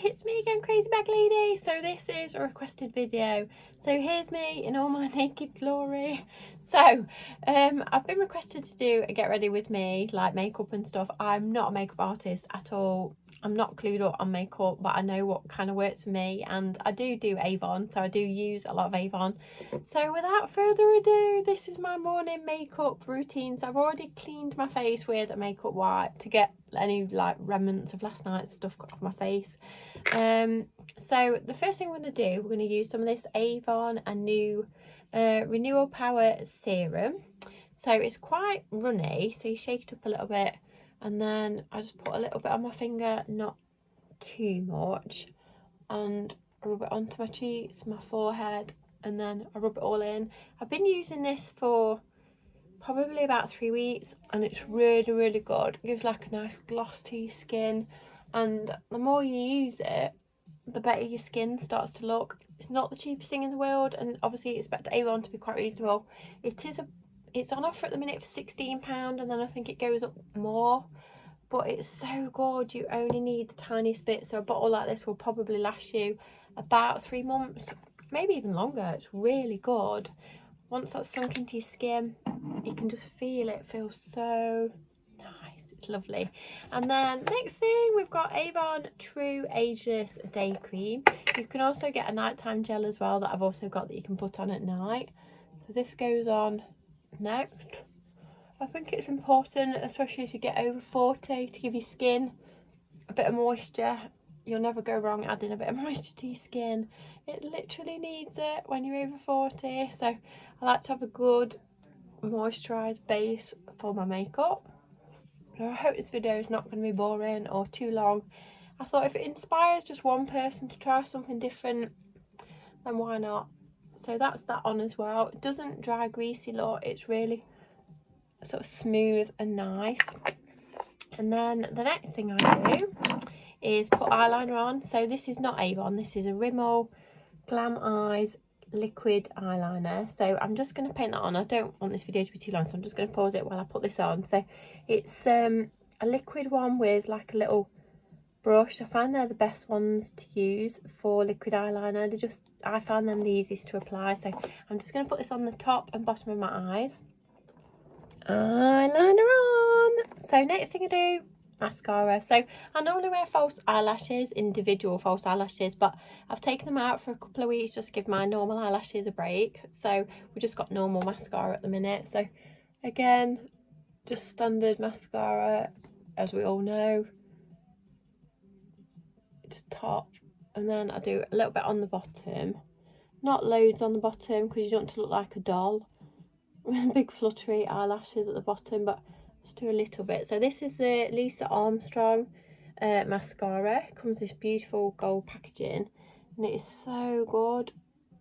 it's me again, Crazy Bag Lady. So this is a requested video. So here's me in all my naked glory. So I've been requested to do a get ready with me, like makeup and stuff. I'm not a makeup artist at all. I'm not clued up on makeup, but I know what kind of works for me, and I do Avon, so I do use a lot of Avon. So without further ado, this is my morning makeup routines. I've already cleaned my face with a makeup wipe to get any like remnants of last night's stuff got off my face. So the first thing we're going to do, we're going to use some of this Avon and new Renewal Power Serum. So it's quite runny, so you shake it up a little bit, and then I just put a little bit on my finger, not too much, and I rub it onto my cheeks, my forehead, and then I rub it all in. I've been using this for probably about 3 weeks, and it's really good. It gives like a nice glossy skin, and the more you use it, the better your skin starts to look. It's not the cheapest thing in the world, and obviously expect Avon to be quite reasonable. It's on offer at the minute for £16, and then I think it goes up more, but it's so good. You only need the tiniest bit, so a bottle like this will probably last you about 3 months, maybe even longer. It's really good. Once that's sunk into your skin, you can just feel it. It feels so nice. It's lovely. And then next thing, we've got Avon True Ageless Day Cream. You can also get a nighttime gel as well that I've also got that you can put on at night. So this goes on next. I think it's important, especially if you get over 40, to give your skin a bit of moisture. You'll never go wrong adding a bit of moisture to your skin. It literally needs it when you're over 40. So I like to have a good moisturised base for my makeup. So I hope this video is not going to be boring or too long. I thought if it inspires just one person to try something different, then why not? So that's that on as well. It doesn't dry greasy look. It's really sort of smooth and nice. And then the next thing I do is put eyeliner on. So this is not Avon, this is a Rimmel Glam Eyes liquid eyeliner. So I'm just going to paint that on. I don't want this video to be too long, so I'm just going to pause it while I put this on. So it's a liquid one with like a little brush. I find they're the best ones to use for liquid eyeliner. I find them the easiest to apply. So I'm just going to put this on the top and bottom of my eyes. Eyeliner on. So next thing I do, mascara. So I normally wear false eyelashes, individual false eyelashes, but I've taken them out for a couple of weeks just to give my normal eyelashes a break. So we just got normal mascara at the minute. So again, just standard mascara, as we all know. Just top, and then I do a little bit on the bottom, not loads on the bottom because you don't want to look like a doll with big fluttery eyelashes at the bottom, but just do a little bit. So this is the Lisa Armstrong mascara. It comes this beautiful gold packaging, and it is so good.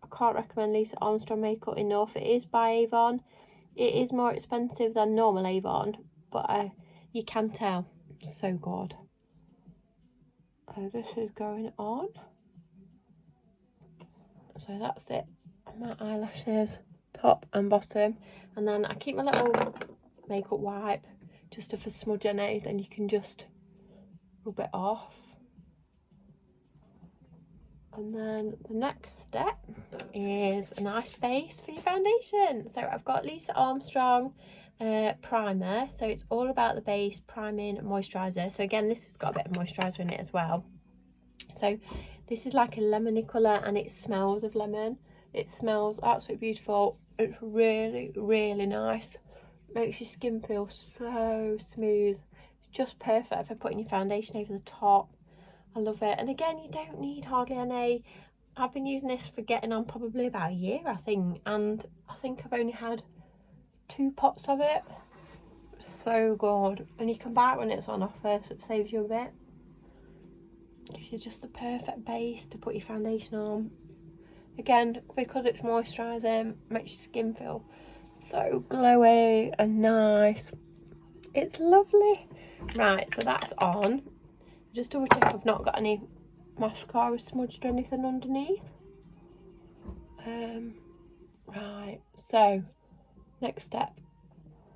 I can't recommend Lisa Armstrong makeup enough. It is by Avon. It is more expensive than normal Avon, but you can tell. It's so good. So this is going on. So that's it on my eyelashes, top and bottom. And then I keep my little makeup wipe just if I smudge any, then you can just rub it off. And then the next step is a nice base for your foundation. So I've got Lisa Armstrong primer. So it's all about the base, priming, moisturiser. So again, this has got a bit of moisturiser in it as well. So this is like a lemony colour, and it smells of lemon. It smells absolutely beautiful. It's really nice. Makes your skin feel so smooth. It's just perfect for putting your foundation over the top. I love it. And again, you don't need hardly any. I've been using this for getting on probably about a year, I think, and I think I've only had 2 pots of it. So good. And you can buy it when it's on offer, so it saves you a bit. Gives you just the perfect base to put your foundation on. Again, because it's moisturising, makes your skin feel so glowy and nice. It's lovely. Right, so that's on. Just double check I've not got any mascara smudged or anything underneath. Right, so next step,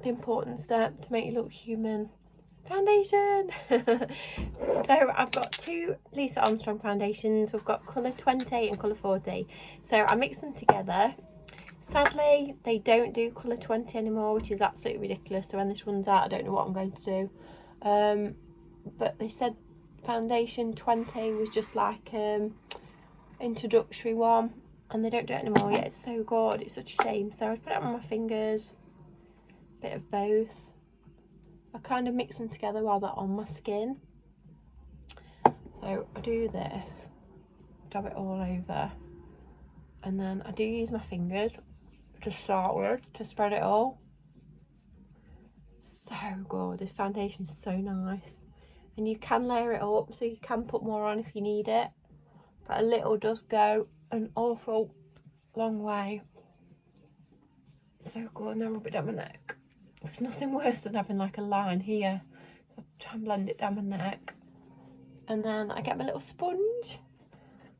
the important step to make you look human, foundation. So I've got two Lisa Armstrong foundations. We've got colour 20 and colour 40. So I mix them together. Sadly, they don't do colour 20 anymore, which is absolutely ridiculous. So when this runs out, I don't know what I'm going to do. But they said foundation 20 was just like introductory one, and they don't do it anymore yet. It's so good. It's such a shame. So I put it on my fingers, a bit of both. I kind of mix them together while they're on my skin. So I do this, dab it all over, and then I do use my fingers to start with to spread it all. So good. This foundation is so nice, and you can layer it up, so you can put more on if you need it, but a little does go an awful long way. So good. Now rub it down my neck. There's nothing worse than having like a line here. So I try and blend it down my neck, and then I get my little sponge,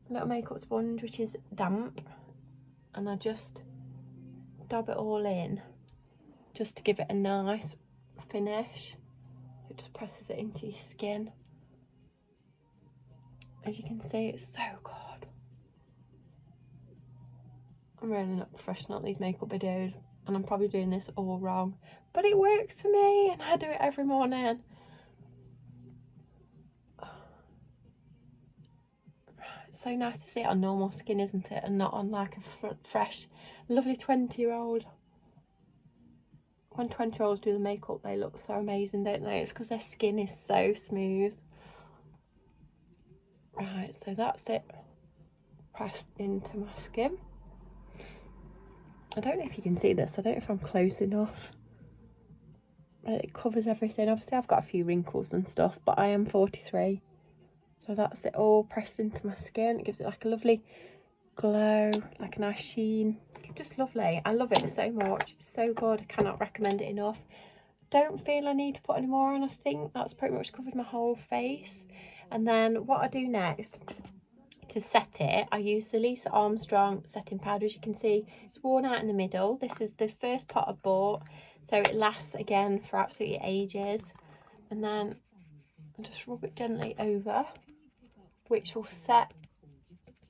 a little makeup sponge which is damp, and I just dab it all in just to give it a nice finish. It just presses it into your skin. As you can see, it's so good. I'm really not professional at these makeup videos, and I'm probably doing this all wrong, but it works for me, and I do it every morning. It's so nice to see it on normal skin, isn't it, and not on like a fresh, lovely 20-year-old. When 20-year-olds do the makeup, they look so amazing, don't they? It's because their skin is so smooth. Right, so that's it pressed into my skin. I don't know if you can see this. I don't know if I'm close enough. It covers everything. Obviously, I've got a few wrinkles and stuff, but I am 43. So that's it all pressed into my skin. It gives it like a lovely glow, like a nice sheen. It's just lovely. I love it so much. It's so good. I cannot recommend it enough. Don't feel I need to put any more on. I think that's pretty much covered my whole face. And then what I do next to set it, I use the Lisa Armstrong setting powder. As you can see, it's worn out in the middle. This is the first pot I bought, so it lasts again for absolutely ages. And then I just rub it gently over, which will set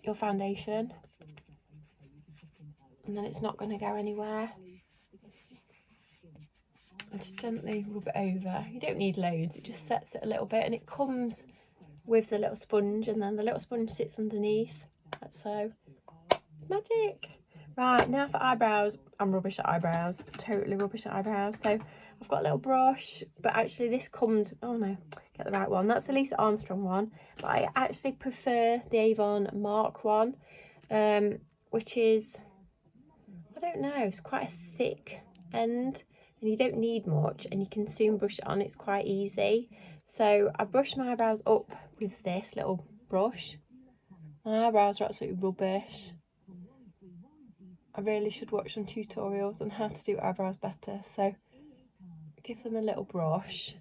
your foundation, and then it's not going to go anywhere. And just gently rub it over. You don't need loads, it just sets it a little bit, and it comes with the little sponge, and then the little sponge sits underneath, like so. It's magic. Right, now for eyebrows. I'm rubbish at eyebrows, totally rubbish at eyebrows. So I've got a little brush, but actually this comes, oh no, get the right one. That's the Lisa Armstrong one, but I actually prefer the Avon Mark one, which is, I don't know, it's quite a thick end, and you don't need much, and you can soon brush it on. It's quite easy. So I brush my eyebrows up with this little brush. My eyebrows are absolutely rubbish. I really should watch some tutorials on how to do eyebrows better. So give them a little brush,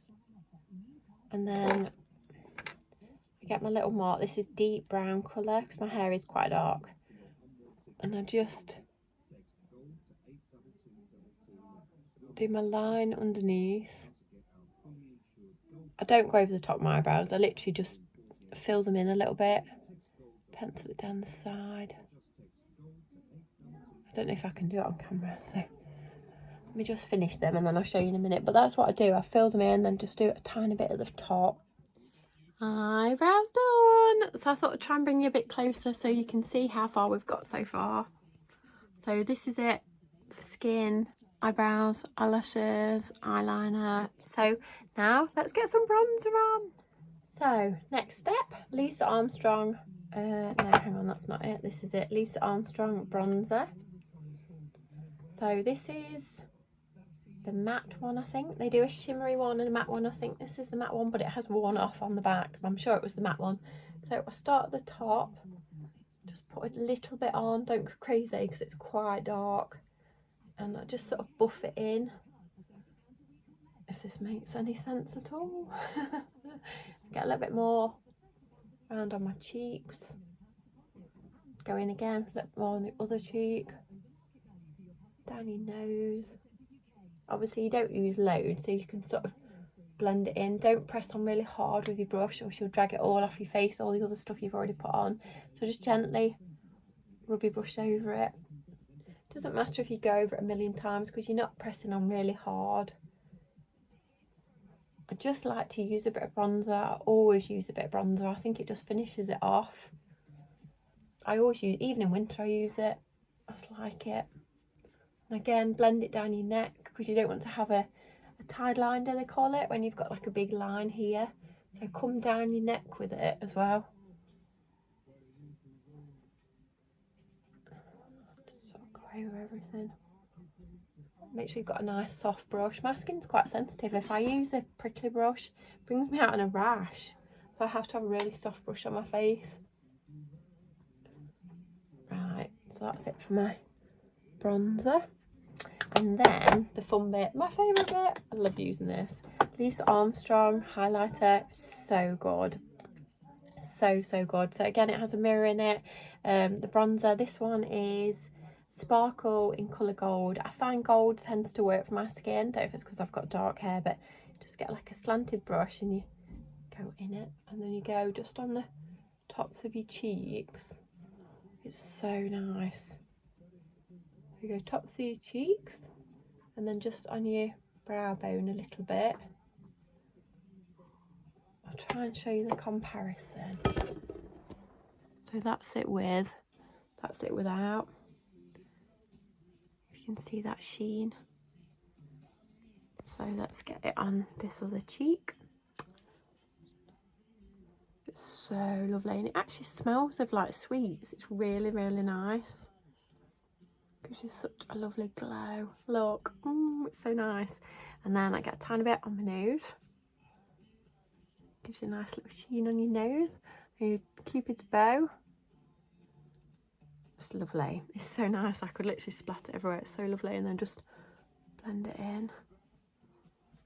and then I get my little mark. This is deep brown colour because my hair is quite dark, and I just do my line underneath. I don't go over the top of my eyebrows. I literally just fill them in a little bit, pencil it down the side. I don't know if I can do it on camera, so let me just finish them and then I'll show you in a minute. But that's what I do. I fill them in, then just do a tiny bit at the top. Eyebrows done. So I thought I'd try and bring you a bit closer so you can see how far we've got so far. So this is it for skin, eyebrows, eyelashes, eyeliner. So now let's get some bronzer on. So next step, Lisa Armstrong. No, hang on, that's not it. This is it, Lisa Armstrong bronzer. So this is the matte one, I think. They do a shimmery one and a matte one. I think this is the matte one, but it has worn off on the back. I'm sure it was the matte one. So I'll start at the top, just put a little bit on. Don't go crazy because it's quite dark. And I just sort of buff it in, if this makes any sense at all. Get a little bit more around on my cheeks. Go in again, a little more on the other cheek. Down your nose. Obviously you don't use loads, so you can sort of blend it in. Don't press on really hard with your brush or she'll drag it all off your face, all the other stuff you've already put on. So just gently rub your brush over it. Doesn't matter if you go over it a million times because you're not pressing on really hard. I just like to use a bit of bronzer. I always use a bit of bronzer. I think it just finishes it off. I always use, even in winter I use it. I just like it. And again, blend it down your neck because you don't want to have a tide liner, they call it, when you've got like a big line here. So come down your neck with it as well. Just sort of go over everything. Make sure you've got a nice soft brush. My skin's quite sensitive. If I use a prickly brush, it brings me out in a rash. So I have to have a really soft brush on my face. Right, so that's it for my bronzer. And then the fun bit, my favourite bit, I love using this. Lisa Armstrong highlighter, so good. So good. So again, it has a mirror in it. The bronzer, this one is Sparkle in colour gold. I find gold tends to work for my skin. Don't know if it's because I've got dark hair, but just get like a slanted brush and you go in it. And then you go just on the tops of your cheeks. It's so nice. You go tops of your cheeks and then just on your brow bone a little bit. I'll try and show you the comparison. So that's it with, that's it without. You can see that sheen. So let's get it on this other cheek. It's so lovely and it actually smells of like sweets. It's really nice. Gives you such a lovely glow. Look, it's so nice. And then I get a tiny bit on my nose. Gives you a nice little sheen on your nose. Your Cupid's bow. It's lovely. It's so nice. I could literally splat it everywhere. It's so lovely. And then just blend it in.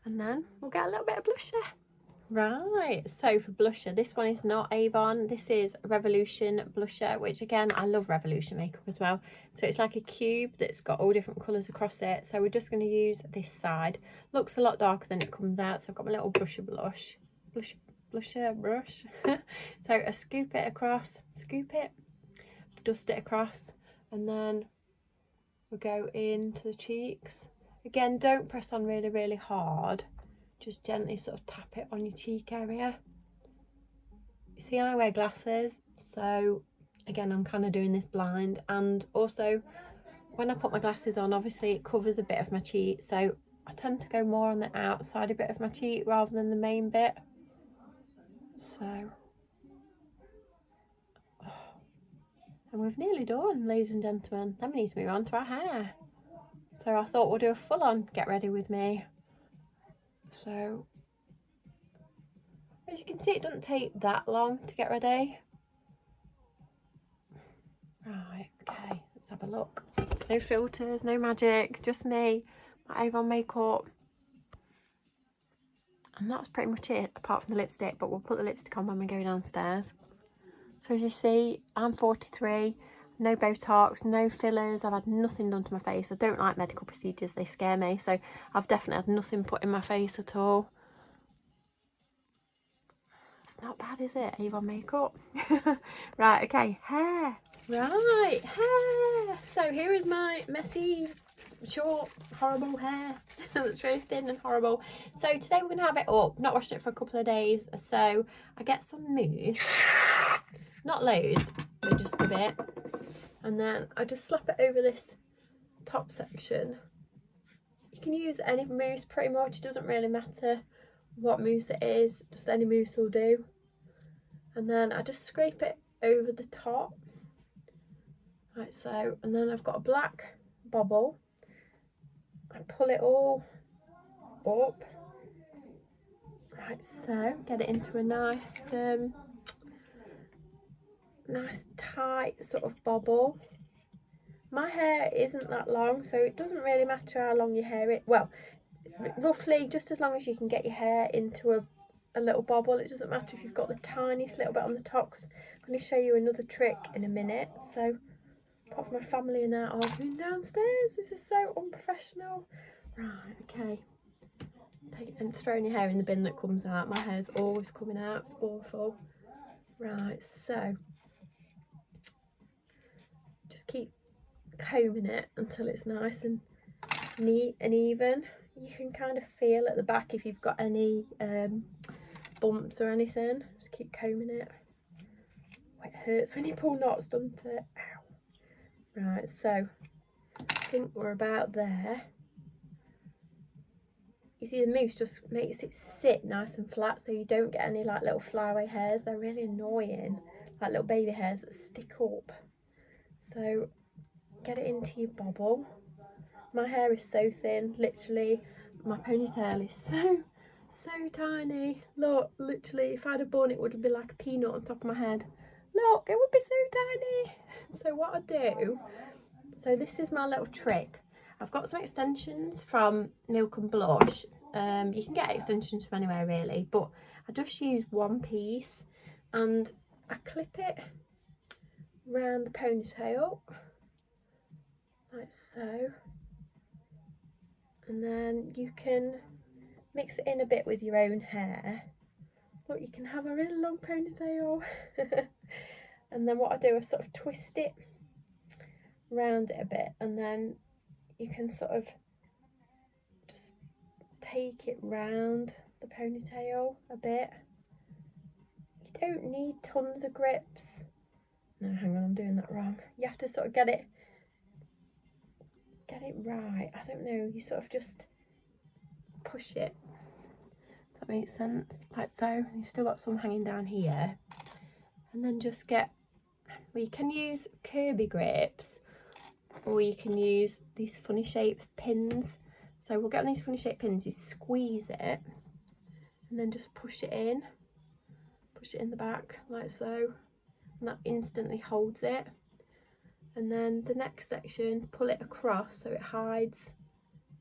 And then we'll get a little bit of blusher. Right, so for blusher, this one is not Avon. This is Revolution blusher, which again, I love Revolution makeup as well. So it's like a cube that's got all different colours across it. So we're just going to use this side. Looks a lot darker than it comes out. So I've got my little blusher brush. So I scoop it across, dust it across, and then we'll go into the cheeks. Again, don't press on really hard. Just gently sort of tap it on your cheek area. You see, I wear glasses, so again, I'm kind of doing this blind. And also, when I put my glasses on, obviously it covers a bit of my cheek, so I tend to go more on the outside a bit of my cheek rather than the main bit. So, and we've nearly done, ladies and gentlemen. Then we need to move on to our hair. So I thought we'll do a full-on get ready with me. So, as you can see, it doesn't take that long to get ready. Right, okay, let's have a look. No filters, no magic, just me, my Avon makeup. And that's pretty much it, apart from the lipstick, but we'll put the lipstick on when we go downstairs. So as you see, I'm 43, no Botox, no fillers, I've had nothing done to my face. I don't like medical procedures, they scare me, so I've definitely had nothing put in my face at all. It's not bad, is it, Avon makeup? Right, okay, hair. Right, hair. So here is my messy, short, horrible hair. That's really thin and horrible. So today we're going to have it up, not washed it for a couple of days. So I get some mousse, not loads, but just a bit. And then I just slap it over this top section. You can use any mousse pretty much, it doesn't really matter what mousse it is, just any mousse will do. And then I just scrape it over the top, like so. And then I've got a black bobble. I pull it all up, like so. Get it into a nice, nice tight sort of bobble. My hair isn't that long, so it doesn't really matter how long your hair is. Well, roughly just as long as you can get your hair into a little bobble. It doesn't matter if you've got the tiniest little bit on the top, because I'm going to show you another trick in a minute. So apart from my family and that arguing downstairs, this is so unprofessional. Right, okay, and throwing your hair in the bin that comes out. My hair's always coming out, it's awful. Right, so just keep combing it until it's nice and neat and even. You can kind of feel at the back if you've got any bumps or anything. Just keep combing it. Oh, it hurts when you pull knots, doesn't it? Ow. Right, so I think we're about there. You see, the mousse just makes it sit nice and flat, so you don't get any like little flyaway hairs. They're really annoying, like little baby hairs that stick up. So get it into your bobble. My hair is so thin, literally my ponytail is so tiny. Look, literally if I'd have bun it would be like a peanut on top of my head. Look, it would be so tiny. So what I do, so this is my little trick. I've got some extensions from Milk and Blush. You can get extensions from anywhere really, but I just use one piece and I clip it around the ponytail like so, and then you can mix it in a bit with your own hair. Look, you can have a really long ponytail. And then what I do is sort of twist it round it a bit, and then you can sort of just take it round the ponytail a bit. You don't need tons of grips. No, hang on, I'm doing that wrong. You have to sort of get it right. I don't know, you sort of just push it. Does that make sense? Like so. You've still got some hanging down here. And then just get, well, you can use Kirby grips, or you can use these funny shaped pins. So we'll get on these funny shaped pins, you squeeze it and then just push it in the back like so, and that instantly holds it. And then the next section, pull it across so it hides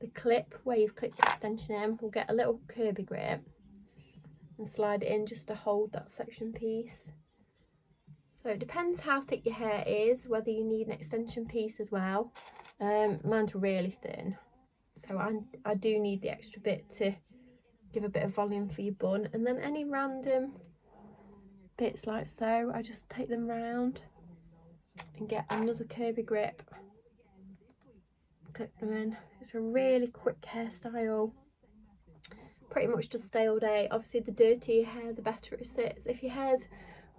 the clip where you've clipped the extension in. We'll get a little Kirby grip and slide it in just to hold that section piece. So it depends how thick your hair is, whether you need an extension piece as well. Mine's really thin, so I do need the extra bit to give a bit of volume for your bun. And then any random bits like so, I just take them round and get another Kirby grip, clip them in. It's a really quick hairstyle, pretty much just stay all day. Obviously the dirtier your hair, the better it sits. If your hair's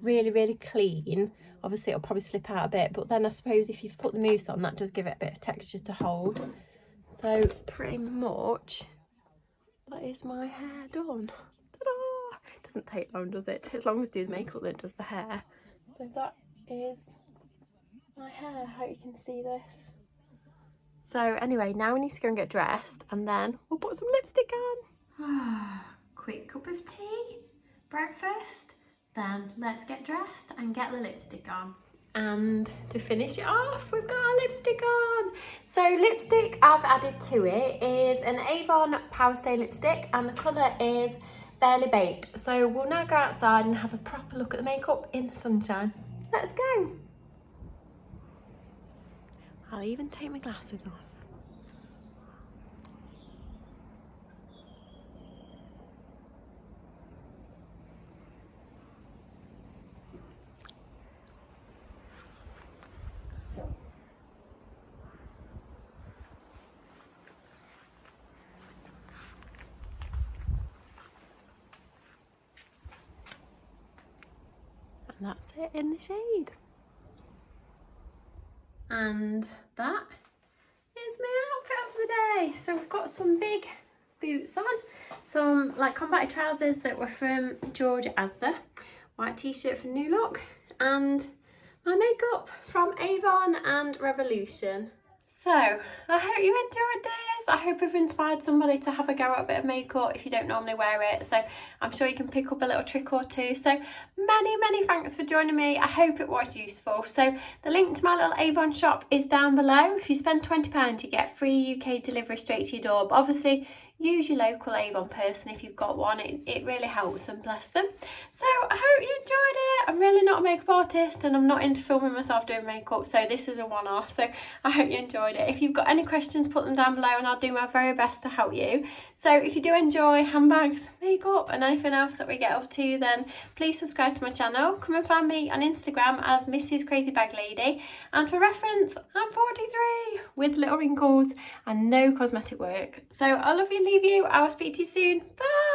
really clean, obviously it'll probably slip out a bit, but then I suppose if you've put the mousse on, that does give it a bit of texture to hold. So pretty much that is my hair done. Ta-da! It doesn't take long, does it? It takes longer to do the makeup than it does the hair. So that is my hair. I hope you can see this. So anyway, now we need to go and get dressed, and then we'll put some lipstick on. Quick cup of tea, breakfast, then let's get dressed and get the lipstick on. And to finish it off, we've got our lipstick on. So lipstick I've added to it is an Avon Power Stay lipstick, and the colour is Barely Baked. So we'll now go outside and have a proper look at the makeup in the sunshine. Let's go. I'll even take my glasses off. And that's it in the shade. And that is my outfit of the day. So we've got some big boots on, some like combat trousers that were from George Asda, white t-shirt from New Look, and my makeup from Avon and Revolution. So I hope you enjoyed this. I hope I've inspired somebody to have a go at a bit of makeup if you don't normally wear it. So I'm sure you can pick up a little trick or two. So many thanks for joining me. I hope it was useful. So the link to my little Avon shop is down below. If you spend £20 you get free UK delivery straight to your door. But obviously use your local Avon person if you've got one. It really helps them, bless them. So I hope you enjoyed it. I'm really not a makeup artist and I'm not into filming myself doing makeup, so this is a one-off. So I hope you enjoyed it. If you've got any questions, put them down below and I'll do my very best to help you. So if you do enjoy handbags, makeup and anything else that we get up to, then please subscribe to my channel. Come and find me on Instagram as mrscrazybaglady, and for reference, I'm 43 with little wrinkles and no cosmetic work. So I love you and leave you. I will speak to you soon. Bye.